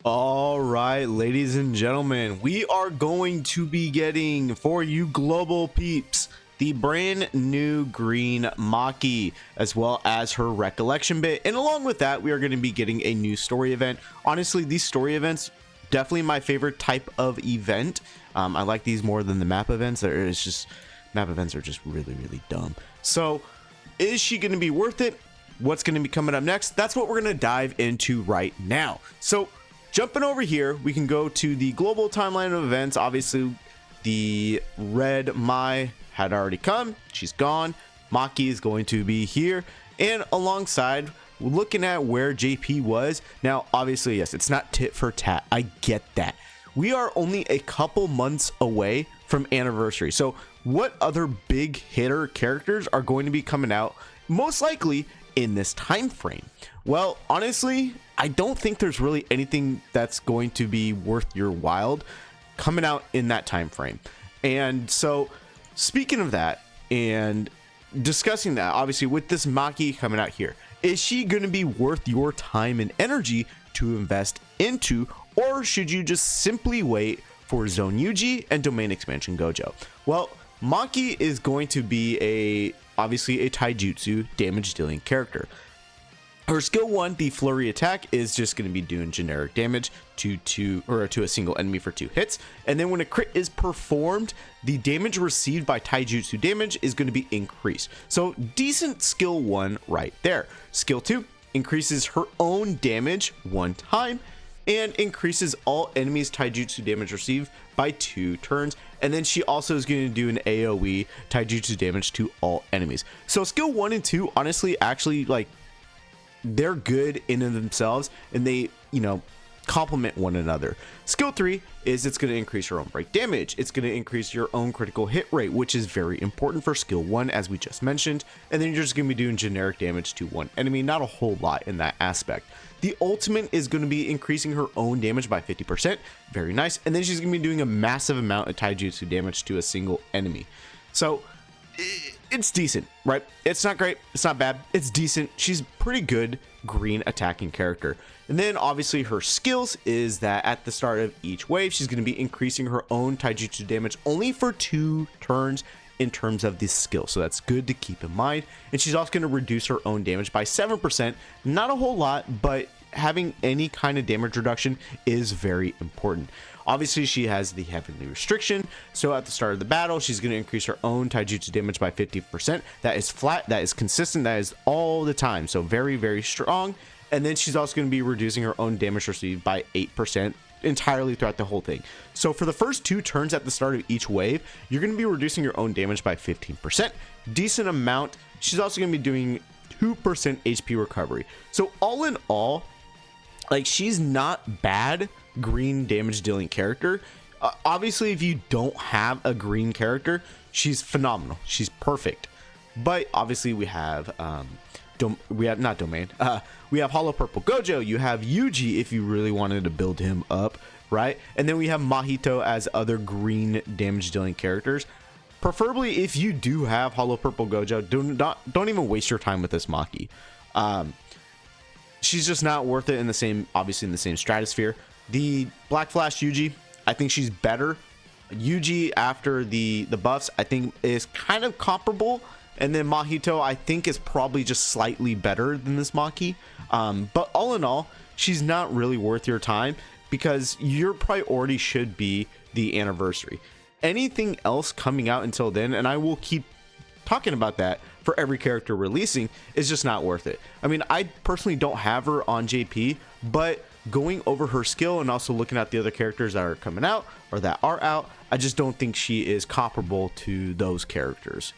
All right, ladies and gentlemen, we are going to be getting, for you global peeps, the brand new green Maki, as well as her recollection bit. And along with that, we are going to be getting a new story event. Honestly, these story events, definitely my favorite type of event. I like these more than the map events. Map events are just really, really dumb. So is she going to be worth it? What's going to be coming up next? That's what we're going to dive into right now. So jumping over here, we can go to the global timeline of events. Obviously, the red Mai had already come. She's gone. Maki is going to be here. And alongside, looking at where JP was. Now, obviously, yes, it's not tit for tat. I get that. We are only a couple months away from anniversary. So what other big hitter characters are going to be coming out most likely in this time frame? Well, honestly, I don't think there's really anything that's going to be worth your while coming out in that time frame. And so speaking of that and discussing that, obviously with this Maki coming out here, is she going to be worth your time and energy to invest into, or should you just simply wait for Zone Yuji and Domain Expansion Gojo? Well, Maki is going to be obviously a taijutsu damage dealing character. Her skill 1, the flurry attack, is just going to be doing generic damage to a single enemy for 2 hits. And then when a crit is performed, the damage received by taijutsu damage is going to be increased. So decent skill 1 right there. Skill 2 increases her own damage 1 time and increases all enemies taijutsu damage received by 2 turns. And then she also is going to do an AoE taijutsu damage to all enemies. So skill 1 and 2, honestly, actually, like, they're good in and themselves, and they, complement one another. Skill 3 is it's going to increase your own break damage. It's going to increase your own critical hit rate, which is very important for skill 1, as we just mentioned. And then you're just going to be doing generic damage to one enemy, not a whole lot in that aspect. The ultimate is going to be increasing her own damage by 50%. Very nice. And then she's going to be doing a massive amount of taijutsu damage to a single enemy. So it's decent, right? It's not great, it's not bad, it's decent. She's pretty good green attacking character. And then obviously her skills is that at the start of each wave, she's going to be increasing her own taijutsu damage only for 2 turns in terms of this skill. So that's good to keep in mind. And she's also going to reduce her own damage by 7%. Not a whole lot, but having any kind of damage reduction is very important. Obviously, she has the heavenly restriction. So at the start of the battle, she's going to increase her own taijutsu damage by 50%. That is flat, that is consistent, that is all the time. So very, very strong. And then she's also going to be reducing her own damage received by 8% entirely throughout the whole thing. So for the first 2 turns at the start of each wave, you're going to be reducing your own damage by 15%. Decent amount. She's also going to be doing 2% HP recovery. So all in all, like, she's not bad green damage dealing character. Obviously, if you don't have a green character, she's phenomenal. She's perfect. But obviously we have we have Hollow Purple Gojo. You have Yuji if you really wanted to build him up, right? And then we have Mahito as other green damage dealing characters. Preferably, if you do have Hollow Purple Gojo, don't even waste your time with this Maki. She's just not worth it in the same, obviously in the same stratosphere. The Black Flash Yuji, I think she's better. Yuji after the buffs, I think is kind of comparable. And then Mahito, I think, is probably just slightly better than this Maki. But all in all, she's not really worth your time because your priority should be the anniversary. Anything else coming out until then, and I will keep talking about that for every character releasing, is just not worth it. I mean, I personally don't have her on JP, but going over her skill and also looking at the other characters that are coming out or that are out, I just don't think she is comparable to those characters.